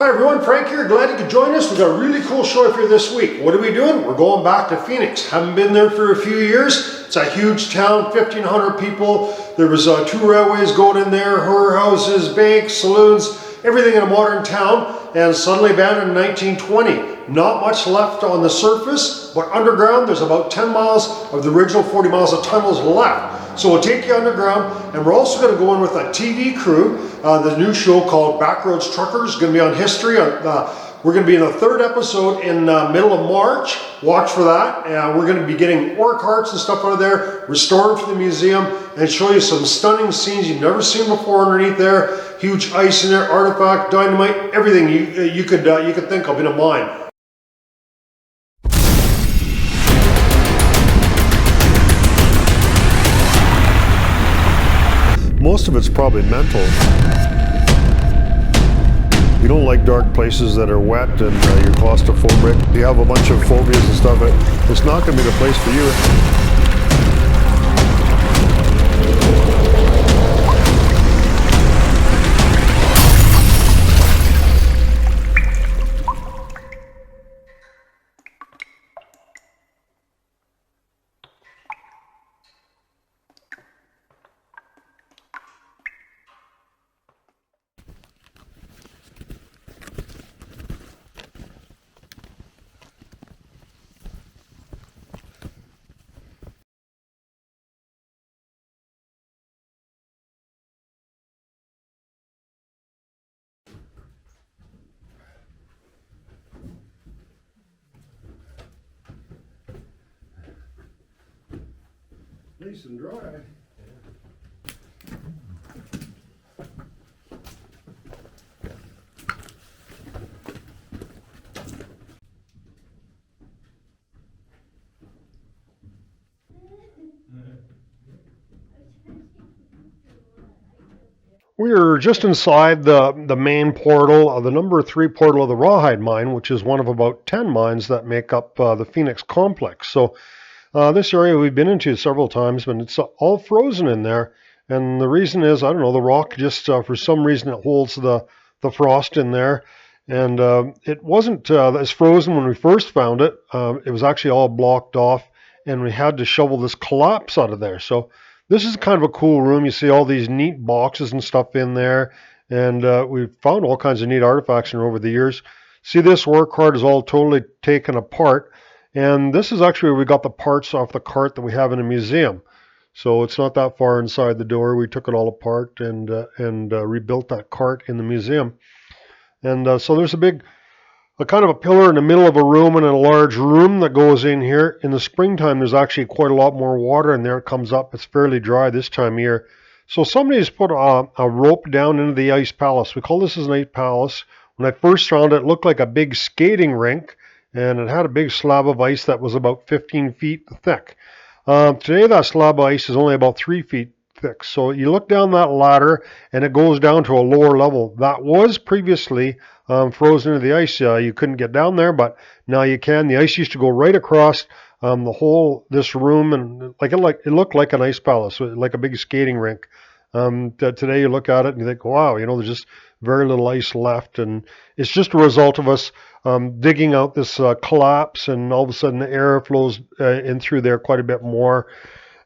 Hi everyone, Frank here. Glad you could join us. We've got a really cool show for you this week. What are we doing? We're going back to Phoenix. Haven't been there for a few years. It's a huge town, 1,500 people. There was 2 railways going in there, whorehouses, banks, saloons, everything in a modern town, and suddenly abandoned in 1920. Not much left on the surface, but underground there's about 10 miles of the original 40 miles of tunnels left. So we'll take you underground, and we're also going to go in with a TV crew. The new show called Backroads Truckers is going to be on history. We're going to be in the 3rd episode in middle of March. Watch for that. We're going to be getting ore carts and stuff out of there, restore them for the museum, and show you some stunning scenes you've never seen before underneath there. Huge ice in there, artifact, dynamite, everything you could think of in a mine. Most of it's probably mental. You don't like dark places that are wet and you're claustrophobic. You have a bunch of phobias and stuff. It's not going to be the place for you. Nice and dry. We are just inside the main portal, the number 3 portal of the Rawhide mine, which is one of about 10 mines that make up the Phoenix complex. So this area we've been into several times, but it's all frozen in there. And the reason is, I don't know, the rock just, for some reason, it holds the frost in there. And it wasn't as frozen when we first found it. It was actually all blocked off, and we had to shovel this collapse out of there. So this is kind of a cool room. You see all these neat boxes and stuff in there. And we've found all kinds of neat artifacts in over the years. See, this work cart is all totally taken apart. And this is actually where we got the parts off the cart that we have in a museum. So it's not that far inside the door. We took it all apart and rebuilt that cart in the museum. And so there's a kind of a pillar in the middle of a room and a large room that goes in here. In the springtime, there's actually quite a lot more water in there. It comes up. It's fairly dry this time of year. So somebody's put a rope down into the ice palace. We call this an ice palace. When I first found it, it looked like a big skating rink, and it had a big slab of ice that was about 15 feet thick. Today, that slab of ice is only about 3 feet thick. So you look down that ladder, and it goes down to a lower level. That was previously frozen into the ice. You couldn't get down there, but now you can. The ice used to go right across this room, and it looked like an ice palace, like a big skating rink. Today you look at it and you think, wow, there's just very little ice left, and it's just a result of us digging out this collapse, and all of a sudden the air flows in through there quite a bit more,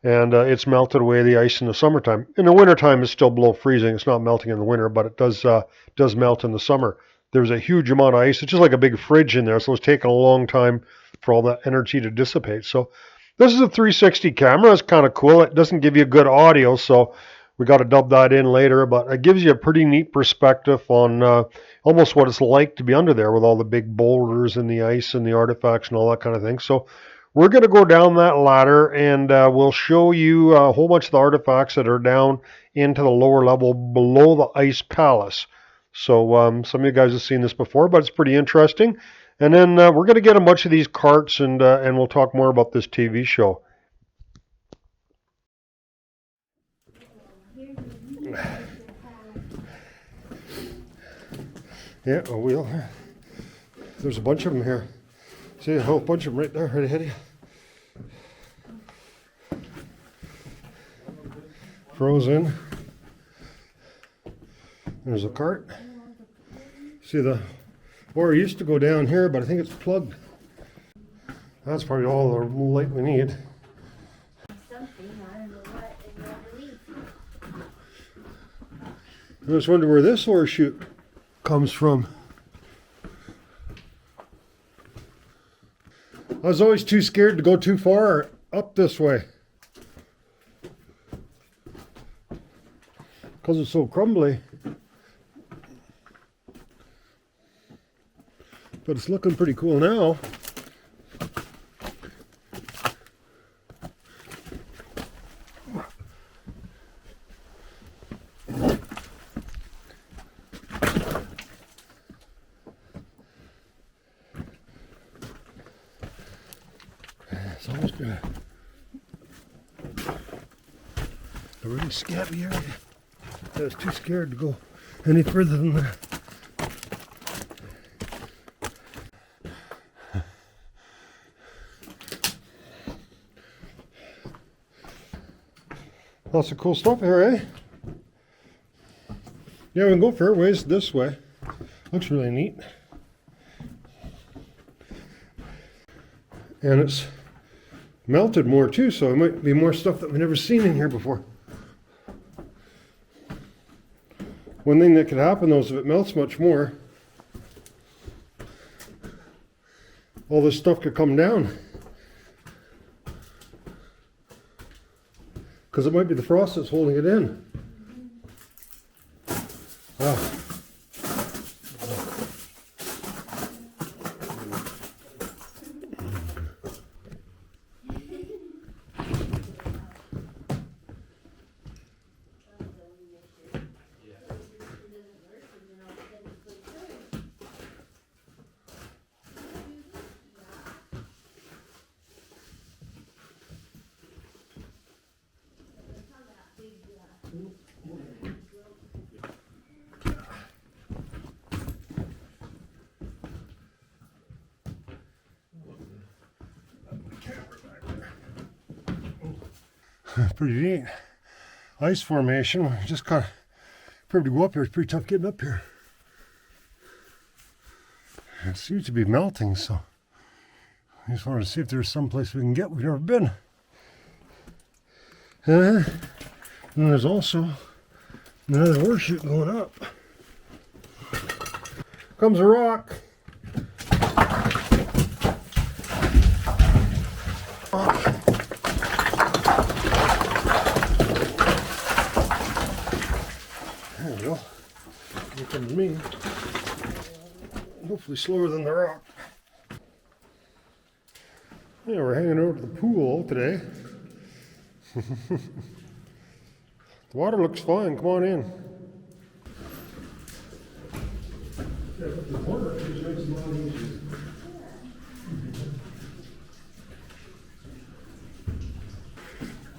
and it's melted away the ice in the summertime. In the wintertime, it's still below freezing. It's not melting in the winter, but it does melt in the summer. There's a huge amount of ice. It's just like a big fridge in there, so it's taken a long time for all that energy to dissipate. So this is a 360 camera. It's kind of cool. It doesn't give you good audio, so we got to dub that in later, but it gives you a pretty neat perspective on almost what it's like to be under there with all the big boulders and the ice and the artifacts and all that kind of thing. So we're going to go down that ladder, and we'll show you a whole bunch of the artifacts that are down into the lower level below the ice palace. So some of you guys have seen this before, but it's pretty interesting. And then we're going to get a bunch of these carts, and we'll talk more about this TV show. Yeah, a wheel. There's a bunch of them here. See a whole bunch of them right there, right ahead of you. Frozen. There's a cart. See the Or it used to go down here, but I think it's plugged. That's probably all the light we need. Something, I don't know what, it never leaves. I just wonder where this ore chute comes from. I was always too scared to go too far up this way, because it's so crumbly. But it's looking pretty cool now. It's almost a really scabby area. I was too scared to go any further than that. Lots of cool stuff here, eh? Yeah, we can go a fair ways this way. Looks really neat. And it's melted more too, so it might be more stuff that we've never seen in here before. One thing that could happen though is if it melts much more, all this stuff could come down. Because it might be the frost that's holding it in. Ah. Pretty neat. Ice formation. Just kind of, if we were to go up here, it's pretty tough getting up here. It seems to be melting, so I just wanted to see if there's some place we can get. We've never been. And there's also another ore chute going up. Comes a rock. There we go. Here comes me. Hopefully slower than the rock. Yeah, we're hanging out at the pool today. The water looks fine. Come on in.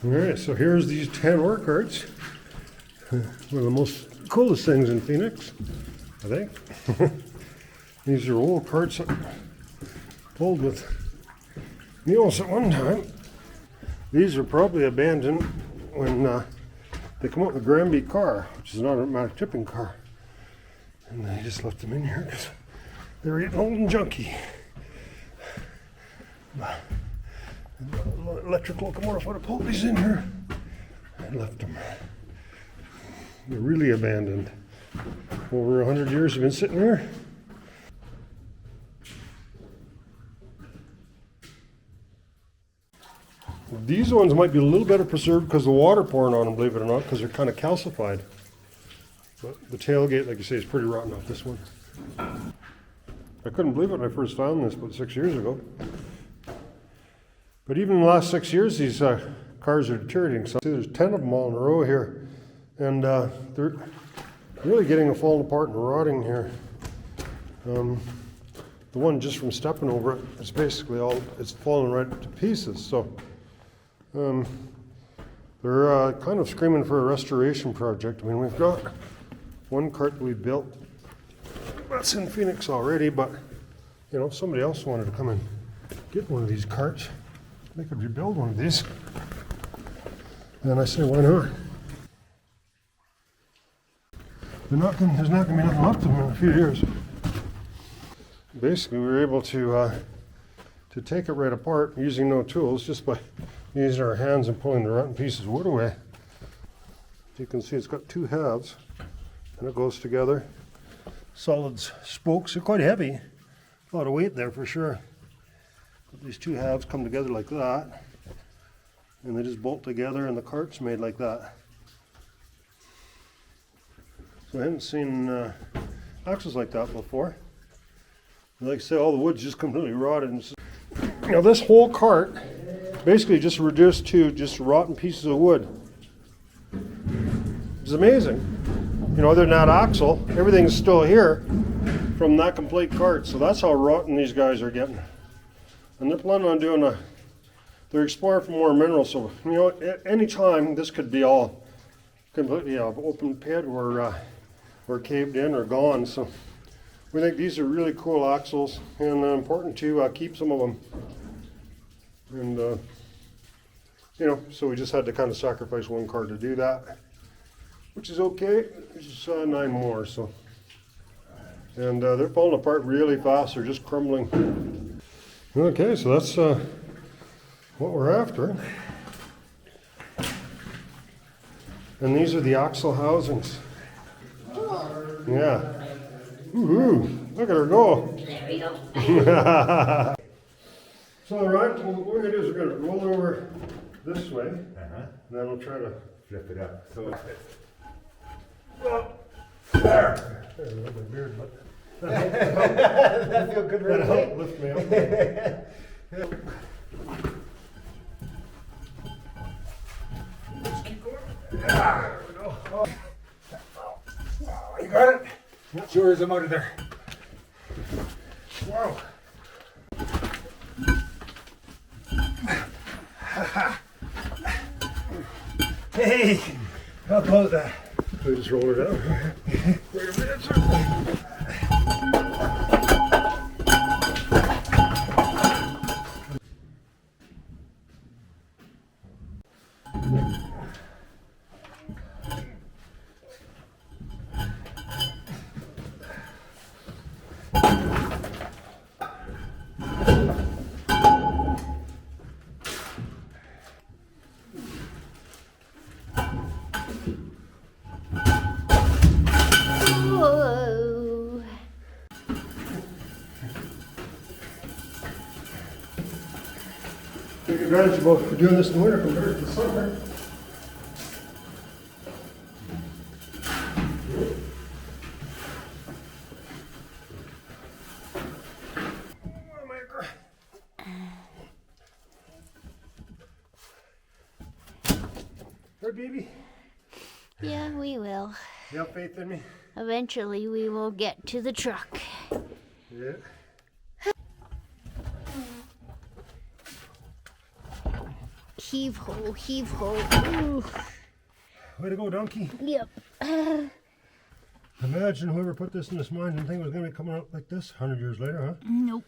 All right, so here's these 10 ore carts. One of the most coolest things in Phoenix, I think. These are old carts pulled with mules at one time. These are probably abandoned when they come out with a Granby car, which is an automatic tipping car. And they just left them in here because they were getting old and junky. Electric locomotive would have pulled these in here and left them. They're really abandoned. Over 100 years have been sitting here. These ones might be a little better preserved because the water pouring on them, believe it or not, because they're kind of calcified. But the tailgate, like you say, is pretty rotten off this one. I couldn't believe it when I first found this about 6 years ago. But even in the last 6 years, these cars are deteriorating. So there's 10 of them all in a row here. And they're really getting a falling apart and rotting here. The one just from stepping over it, it's basically it's falling right to pieces. So they're kind of screaming for a restoration project. I mean, we've got one cart that we built that's in Phoenix already, but you know, if somebody else wanted to come and get one of these carts, they could rebuild one of these. And I say, why not? There's not going to be nothing left of them in a few years. basically we were able to take it right apart using no tools, just by using our hands and pulling the rotten pieces of wood away. You can see it's got two halves and it goes together. Solid spokes. They're quite heavy. A lot of weight there for sure. But these two halves come together like that, and they just bolt together, and the cart's made like that. So I haven't seen axles like that before. Like I say, all the wood's just completely rotted. And this whole cart basically just reduced to just rotten pieces of wood. It's amazing. Other than that axle, everything's still here from that complete cart. So that's how rotten these guys are getting. And they're planning on doing they're exploring for more minerals. So, at any time this could be all completely open pit or caved in or gone. So we think these are really cool axles, and important to keep some of them. And, so we just had to kind of sacrifice one cart to do that, which is okay. There's just 9 more. So, and they're falling apart really fast. They're just crumbling. Okay, so that's what we're after. And these are the axle housings. Yeah. Woohoo! Look at her go. There we go. So, all right, well, what we're going to do is we're going to roll over this way, and then we'll try to flip it up. So there. There's a little bit beard, but that feel good that'll right help lift me up. Just keep going. There we go. Oh, you got it? Sure as I'm out of there. wow. Hey, how about that? We just roll it out. Wait a minute, sir. Whoa. Take advantage of both for doing this in winter compared to the summer. Right, baby? Yeah, we will. You have faith in me? Eventually, we will get to the truck. Yeah. Heave ho, heave ho. Ooh. Way to go, donkey. Yep. Imagine whoever put this in this mine didn't think it was going to be coming out like this 100 years later, huh? Nope.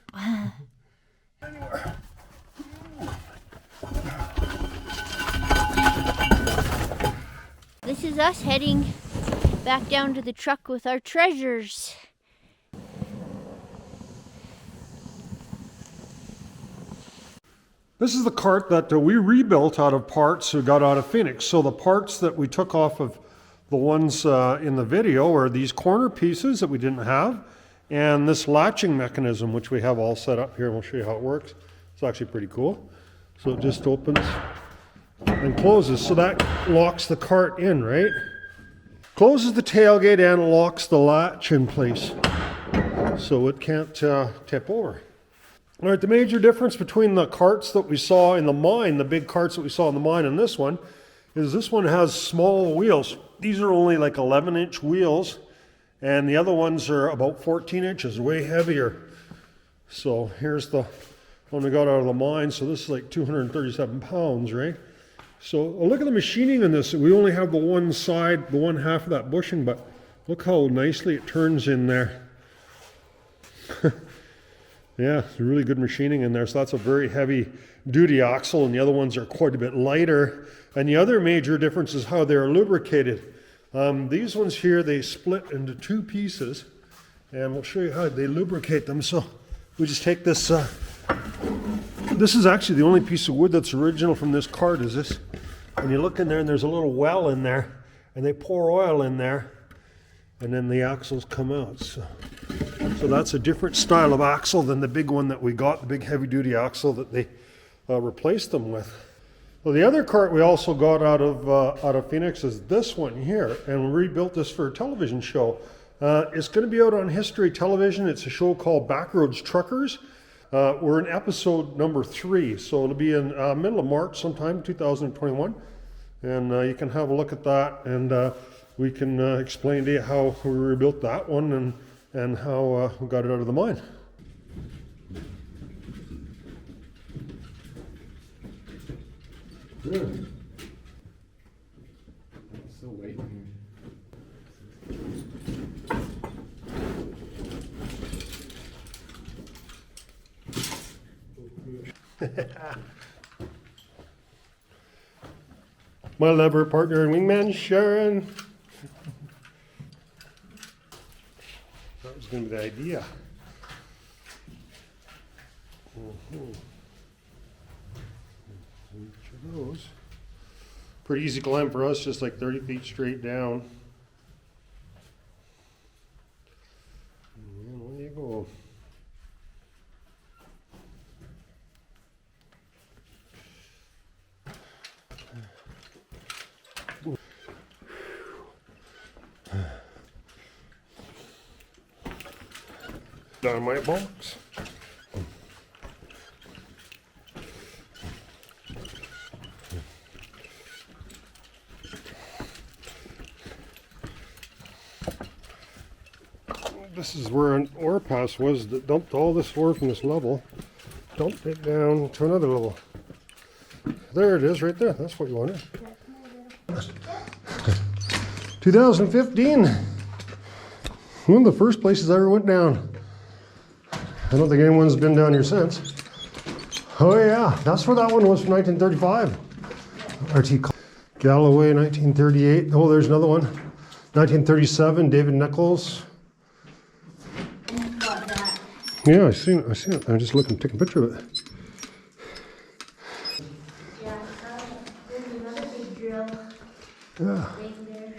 This is us heading back down to the truck with our treasures. This is the cart that we rebuilt out of parts we got out of Phoenix. So the parts that we took off of the ones in the video are these corner pieces that we didn't have, and this latching mechanism, which we have all set up here, and we'll show you how it works. It's actually pretty cool. So it just opens and closes. So that locks the cart in, right? Closes the tailgate and locks the latch in place, so it can't tip over. All right, the major difference between the carts that we saw in the mine, the big carts that we saw in the mine, and this one, is this one has small wheels. These are only like 11-inch wheels, and the other ones are about 14 inches, way heavier. So here's the one we got out of the mine. So this is like 237 pounds, right? So look at the machining in this. We only have the one side, the one half of that bushing, but look how nicely it turns in there. Yeah, it's really good machining in there. So that's a very heavy duty axle, and the other ones are quite a bit lighter. And the other major difference is how they're lubricated. These ones here, they split into two pieces, and we'll show you how they lubricate them. So we just take this, this is actually the only piece of wood that's original from this cart is this. And you look in there and there's a little well in there, and they pour oil in there, and then the axles come out. So that's a different style of axle than the big one that we got, the big heavy duty axle that they replaced them with. Well, the other cart we also got out of Phoenix is this one here, and we rebuilt this for a television show. It's going to be out on History Television. It's a show called Backroads Truckers. We're in episode number 3, so it'll be in middle of March sometime, 2021. And you can have a look at that, and we can explain to you how we rebuilt that one and how we got it out of the mine. Good. It's so late in here. My lover, partner, and wingman, Sharon. That was going to be the idea. Each of those. Pretty easy climb for us, just like 30 feet straight down. And away you go. Dynamite box. This is where an ore pass was that dumped all this ore from this level, dumped it down to another level. There it is right there. That's what you wanted. 2015. One of the first places I ever went down. I don't think anyone's been down here since. Oh yeah, that's where that one was from 1935. RT Galloway, 1938. Oh, there's another one. 1937, David Nichols. Yeah, I seen it. I'm just looking, taking a picture of it. Yeah, I saw it. There's another big drill Yeah. right there.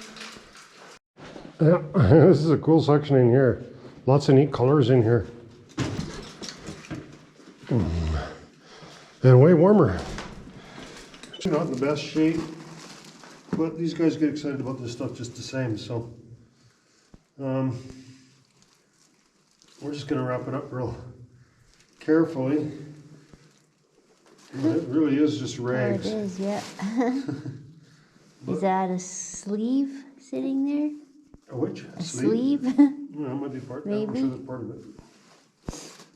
Yeah, this is a cool section in here. Lots of neat colors in here. And way warmer. It's not in the best shape, but these guys get excited about this stuff just the same, so. We're just going to wrap it up real carefully. It really is just rags. Oh, it is, yeah. Is that a sleeve sitting there? A which? A sleeve? Yeah, that might be part. Maybe. I'm sure that's part of it.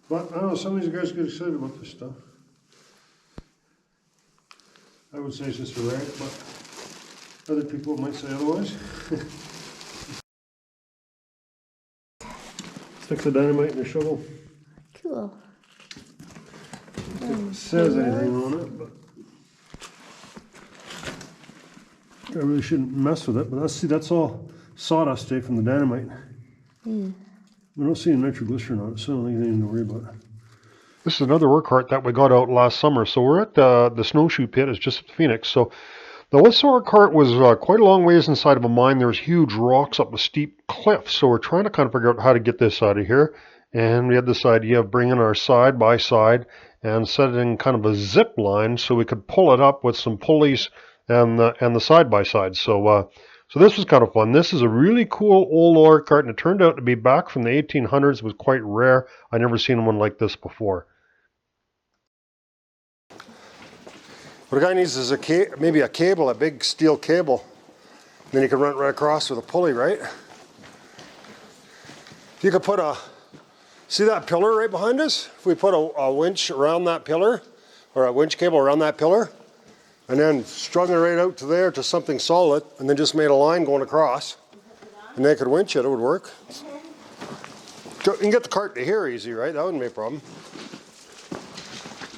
But I don't know, some of these guys get excited about this stuff. I would say it's just a rag, but other people might say otherwise. Stick the dynamite in the shovel. Cool. If it says anything on it, but I really shouldn't mess with it. But that's all sawdust from the dynamite. Yeah. We don't see any nitroglycerin on it, so I don't think anything to worry about. This is another work cart that we got out last summer. So we're at the snowshoe pit. It's just at Phoenix. So this work cart was quite a long ways inside of a mine. There's huge rocks up a steep cliff. So we're trying to kind of figure out how to get this out of here. And we had this idea of bringing our side by side and set it in kind of a zip line so we could pull it up with some pulleys and the side by side. So this was kind of fun. This is a really cool old ore cart, and it turned out to be back from the 1800s. It was quite rare. I'd never seen one like this before. What a guy needs is maybe a cable, a big steel cable. Then you can run it right across with a pulley, right? You could put see that pillar right behind us? If we put a winch around that pillar, or a winch cable around that pillar, and then strung it right out to there to something solid, and then just made a line going across, and they could winch it, it would work. You can get the cart to here easy, right? That wouldn't be a problem.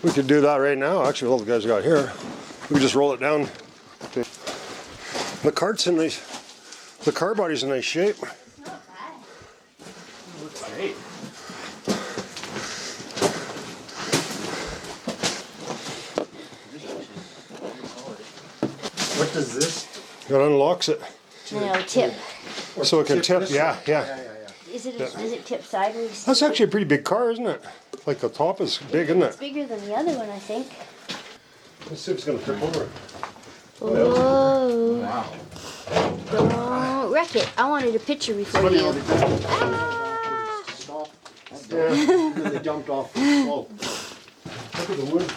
We could do that right now, actually, with all the guys got here. We could just roll it down. The cart's in nice, the car body's in nice shape. Not bad. Looks great. What does this? It unlocks it. No, tip. So it can tip, yeah. Does it tip sideways? That's actually a pretty big car, isn't it? Like the top is big, isn't It's it? bigger than the other one, I think. Let's see if it's going to tip over. Whoa. Wow. Don't wreck it. I wanted a picture before Funny you. how they did. Ah! Stop. Yeah. And they jumped off the slope. Look at the wood.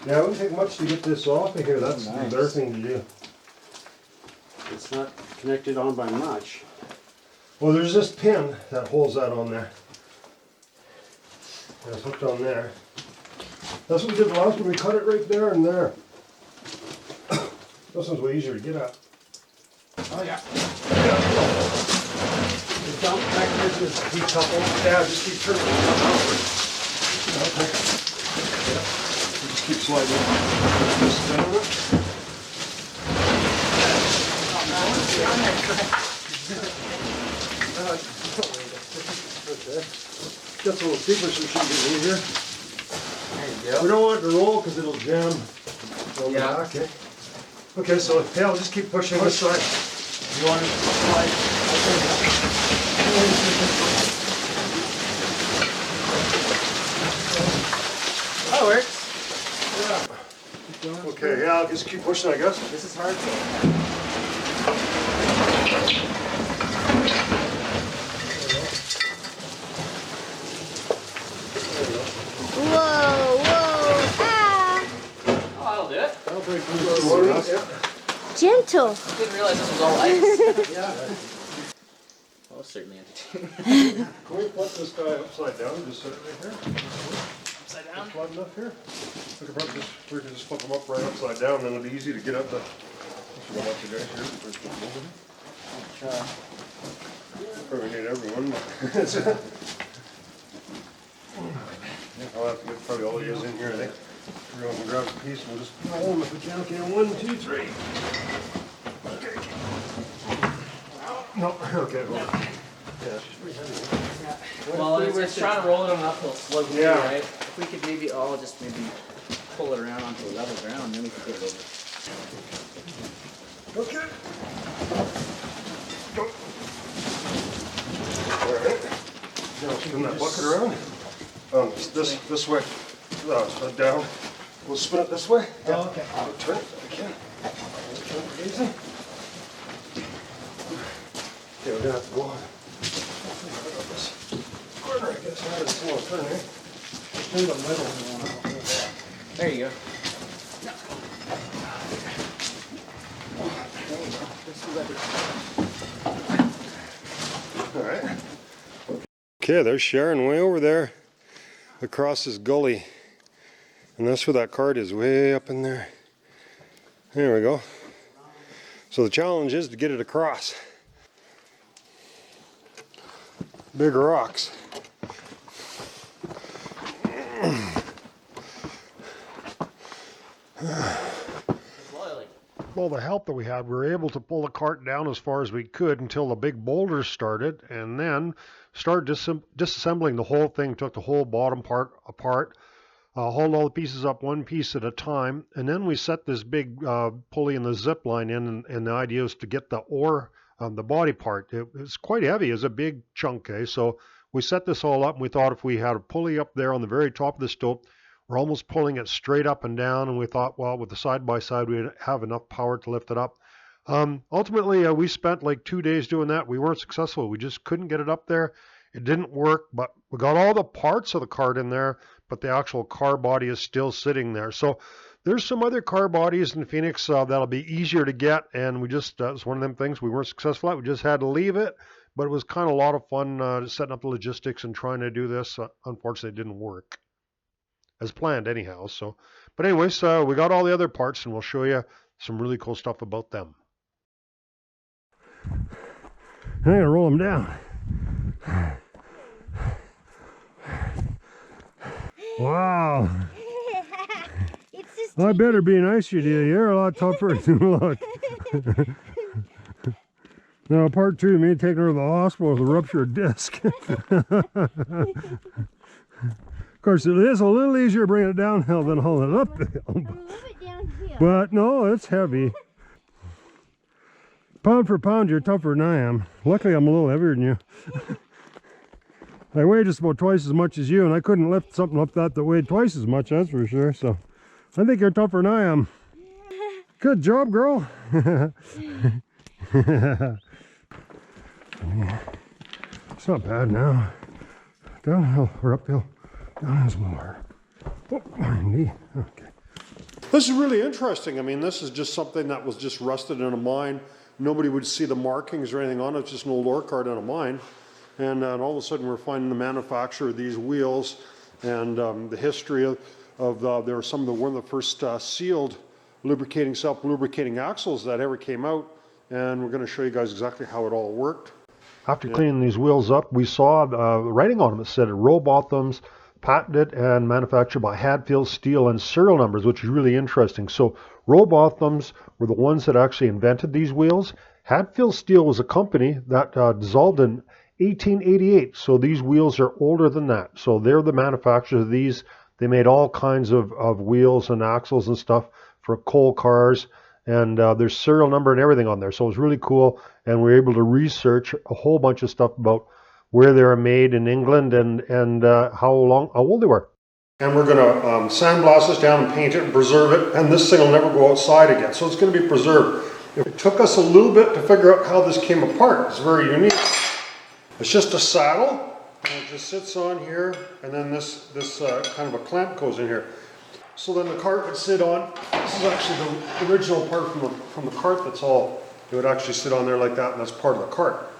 Yeah, it wouldn't take much to get this off of here. That's Nice. the better thing to do. It's not connected on by much. Well, there's this pin that holds that on there. And it's hooked on there. That's what we did the last one. We cut it right there and there. This one's way easier to get at. Oh yeah. The dump mechanism is decoupled. Yeah, just keep turning it outward. Okay. Yeah. Just keep sliding it. Just spin on it. Okay. Got some little secrets we should get in here. There you We don't want it to roll because it'll jam on the Yeah. back. Eh? Okay, so yeah, I'll just keep pushing this side. You want to slide? That works. Yeah. Okay, yeah, I'll just keep pushing, I guess. This is hard though. Whoa, whoa, ah! Oh, that'll do it. That'll break through the water. Yeah. Gentle. Didn't realize this was all ice. Yeah. Well, it's certainly entertaining. Can we flip this guy upside down and just set it right here? Upside down. Just flat enough here? We can just flip them up right upside down, then it'll be easy to get up the. Go up the guys here. Try. Probably need everyone, but I'll have to get probably all of you in here, I think. Everyone can grab a piece and we'll just roll them if we can. Okay, 1, 2, 3. Okay. No, okay, well. Yeah, she's pretty heavy. Well, it's trying to roll it on an uphill slope, too, Yeah. right? If we could maybe all just maybe pull it around onto a level ground, then we could get it over. Okay. Go. Alright. Now spin that bucket around. This way. Spin down. We'll spin it this way. Yeah. Oh, okay. I'll turn it if I can. Turn it easy. Okay, we're gonna have to go on. This corner, I guess. Not as small a turn, eh? In the middle, you want to hold that. There you go. All right. Okay, there's Sharon way over there across this gully. And that's where that cart is, way up in there. There we go. So the challenge is to get it across. Big rocks. Well, the help that we had, we were able to pull the cart down as far as we could until the big boulders started, and then started disassembling the whole thing, took the whole bottom part apart, hauled all the pieces up one piece at a time, and then we set this big pulley and the zip line in, and the idea is to get the ore, the body part. It's quite heavy, it's a big chunk, eh? So we set this all up, and we thought if we had a pulley up there on the very top of the stope, we're almost pulling it straight up and down, and we thought, well, with the side-by-side, we'd have enough power to lift it up. Ultimately, we spent like 2 days doing that. We weren't successful. We just couldn't get it up there. It didn't work, but we got all the parts of the cart in there, but the actual car body is still sitting there. So there's some other car bodies in Phoenix that'll be easier to get, and we just, it's one of them things we weren't successful at. We just had to leave it, but it was kind of a lot of fun setting up the logistics and trying to do this. Unfortunately, it didn't work as planned anyhow. So, but anyways, we got all the other parts, and we'll show you some really cool stuff about them. I'm gonna roll them down. Wow. It's just I better be nice to you. You're a lot tougher than look. Now, part 2, me taking her to the hospital with a ruptured disc. Of course, it is a little easier bringing it downhill than hauling it up the hill. a little bit downhill. But no, it's heavy. Pound for pound, you're tougher than I am. Luckily, I'm a little heavier than you. I weigh just about twice as much as you, and I couldn't lift something up that weighed twice as much, that's for sure. So I think you're tougher than I am. Good job, girl. It's not bad now. Downhill or uphill? Downhill's more. Oh, my knee. Okay. This is really interesting. I mean, this is just something that was just rusted in a mine. Nobody would see the markings or anything on it. It's just an old ore cart in a mine. And all of a sudden we're finding the manufacture of these wheels and the history of they were one of the first sealed self-lubricating axles that ever came out. And we're going to show you guys exactly how it all worked. After cleaning these wheels up, we saw the writing on them. It said Robothams, patented and manufactured by Hadfield Steel, and serial numbers, which is really interesting. So Robothams were the ones that actually invented these wheels. Hadfield Steel was a company that dissolved in 1888. So these wheels are older than that. So they're the manufacturers of these. They made all kinds of wheels and axles and stuff for coal cars. And there's serial number and everything on there. So it was really cool. And we were able to research a whole bunch of stuff about where they were made in England and how old they were. And we're going to sandblast this down and paint it and preserve it. And this thing will never go outside again. So it's going to be preserved. It took us a little bit to figure out how this came apart. It's very unique. It's just a saddle. And it just sits on here. And then this kind of a clamp goes in here. So then the cart would sit on, this is actually the original part from the cart that's all, it would actually sit on there like that, and that's part of the cart.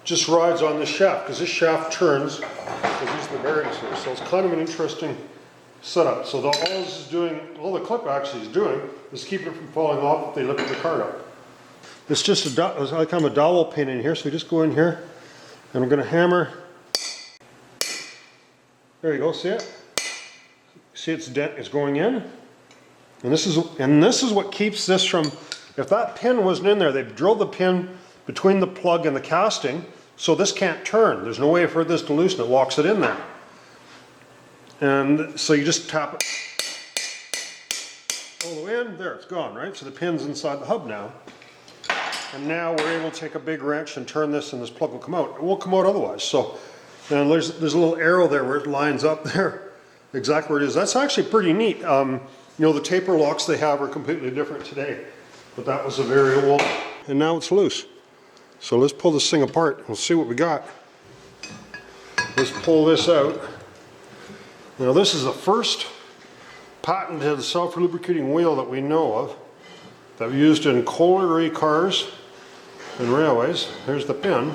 Just rides on this shaft, because this shaft turns, because these are the bearings here. So it's kind of an interesting setup. So all the clip actually is doing, is keeping it from falling off if they lift the cart up. It's just it's kind of a dowel pin in here, so we just go in here, and we're going to hammer. There you go, see it? See its dent is going in, and this is what keeps this from. If that pin wasn't in there, they've drilled the pin between the plug and the casting, so this can't turn. There's no way for this to loosen. It locks it in there, and so you just tap it all the way in. There, it's gone, right? So the pin's inside the hub now, and now we're able to take a big wrench and turn this, and this plug will come out. It won't come out otherwise. So, and there's a little arrow there where it lines up there. Exactly where it is. That's actually pretty neat. You know, the taper locks they have are completely different today, but that was a very old, and now it's loose. So let's pull this thing apart. We'll see what we got. Let's pull this out. Now this is the first patented self-lubricating wheel that we know of that we used in colliery cars and railways. Here's the pin.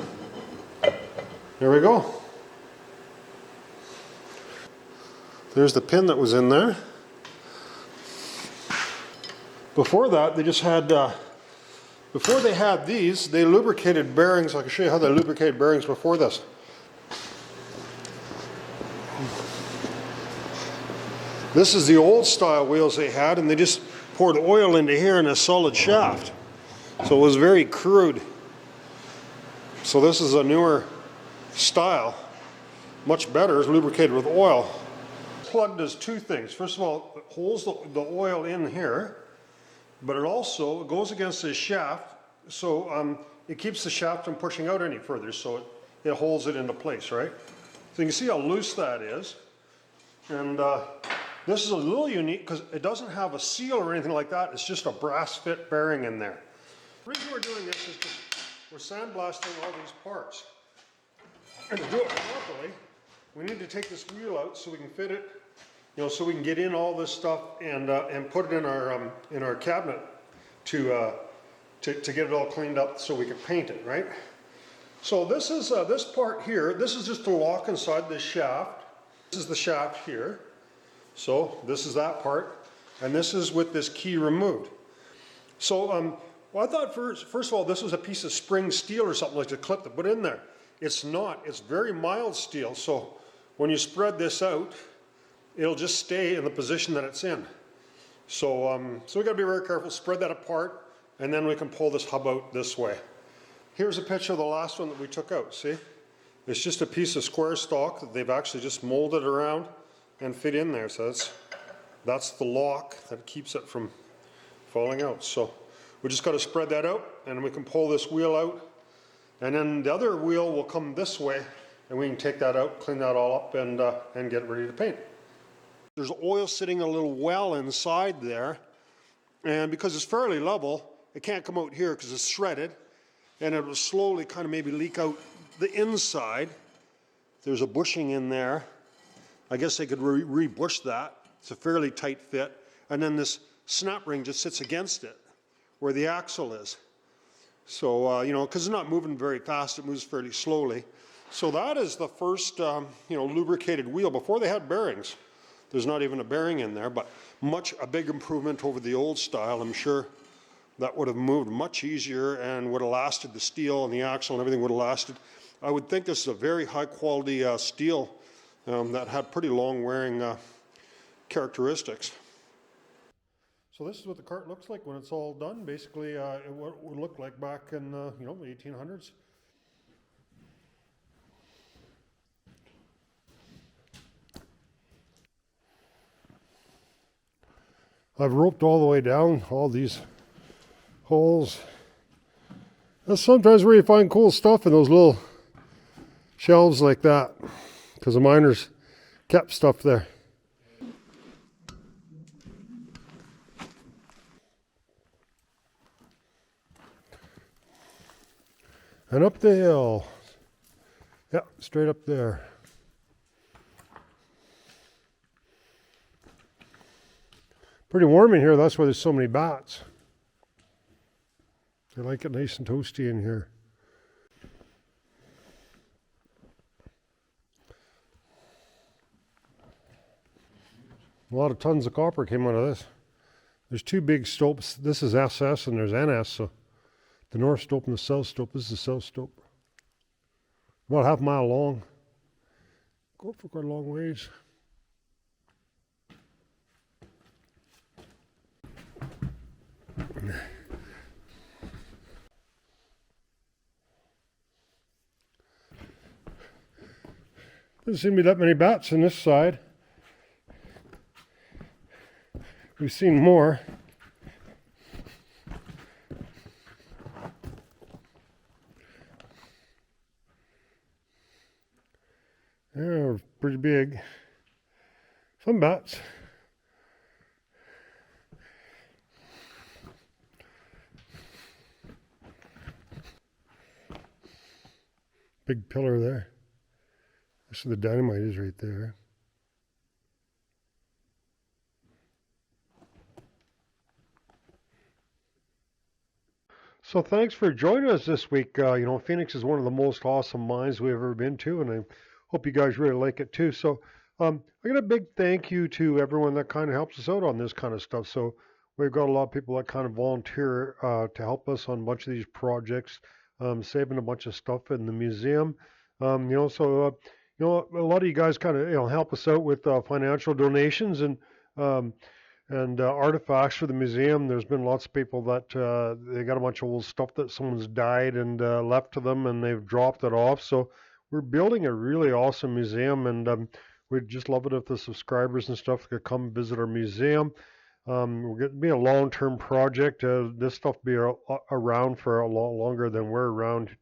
There we go. There's the pin that was in there. Before that, they just had, before they had these, they lubricated bearings. I can show you how they lubricated bearings before this. This is the old style wheels they had, and they just poured oil into here in a solid shaft. So it was very crude. So this is a newer style, much better, it's lubricated with oil. Plug does two things. First of all, it holds the oil in here, but it also goes against this shaft, so it keeps the shaft from pushing out any further, so it holds it into place, right? So you can see how loose that is. And this is a little unique because it doesn't have a seal or anything like that. It's just a brass fit bearing in there. The reason we're doing this is because we're sandblasting all these parts. And to do it properly, we need to take this wheel out so we can fit it, you know, so we can get in all this stuff and put it in our cabinet to get it all cleaned up so we can paint it, right? So this is this part here. This is just the lock inside this shaft. This is the shaft here. So this is that part, and this is with this key removed. So well, I thought first of all this was a piece of spring steel or something like to clip to put in there. It's not. It's very mild steel. So when you spread this out, it'll just stay in the position that it's in. So so we got to be very careful. Spread that apart, and then we can pull this hub out this way. Here's a picture of the last one that we took out. See, it's just a piece of square stock that they've actually just molded around and fit in there. So that's the lock that keeps it from falling out. So We just got to spread that out, and we can pull this wheel out, and then the other wheel will come this way, and we can take that out, clean that all up, and get it ready to paint. There's oil sitting in a little well inside there, and because it's fairly level, it can't come out here because it's shredded, and it will slowly kind of maybe leak out the inside. There's a bushing in there. I guess they could re-bush that. It's a fairly tight fit. And then this snap ring just sits against it where the axle is. So, you know, because it's not moving very fast, it moves fairly slowly. So that is the first, you know, lubricated wheel. Before they had bearings. There's not even a bearing in there, but a big improvement over the old style. I'm sure that would have moved much easier and would have lasted. The steel and the axle and everything would have lasted. I would think this is a very high quality steel that had pretty long wearing characteristics. So this is what the cart looks like when it's all done. Basically, it would look like back in you know, the 1800s. I've roped all the way down all these holes. That's sometimes where you find cool stuff in those little shelves like that, because the miners kept stuff there. And up the hill. Yeah, straight up there. Pretty warm in here, that's why there's so many bats. They like it nice and toasty in here. A lot of tons of copper came out of this. There's two big stopes. This is SS and there's NS, so the north stope and the south stope. This is the south stope. About half a mile long. Go for quite a long ways. Doesn't seem to be that many bats on this side. We've seen more. They're pretty big. Some bats. Big pillar there. This is the dynamite is right there. So thanks for joining us this week. You know, Phoenix is one of the most awesome mines we've ever been to, and I hope you guys really like it too. So I got a big thank you to everyone that kind of helps us out on this kind of stuff. So we've got a lot of people that kind of volunteer to help us on a bunch of these projects, saving a bunch of stuff in the museum. You know, so you know, a lot of you guys kind of, you know, help us out with financial donations and artifacts for the museum. There's been lots of people that they got a bunch of old stuff that someone's died and left to them, and they've dropped it off. So we're building a really awesome museum, and we'd just love it if the subscribers and stuff could come visit our museum. We're going to be a long-term project. This stuff will be around for a lot longer than we're around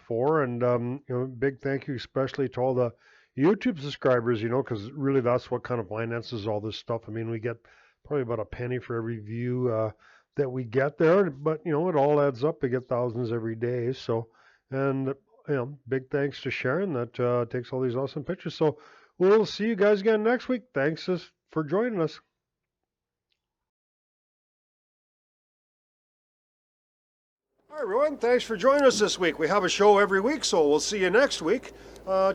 for, and you know, big thank you especially to all the YouTube subscribers, you know, because really that's what kind of finances all this stuff. I mean, we get probably about a penny for every view that we get there, but you know, it all adds up. We get thousands every day. So, and you know, big thanks to Sharon that takes all these awesome pictures. So we'll see you guys again next week. Thanks for joining us. Hi everyone, thanks for joining us this week. We have a show every week, so we'll see you next week.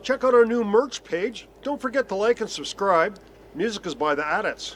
Check out our new merch page. Don't forget to like and subscribe. Music is by the Adits.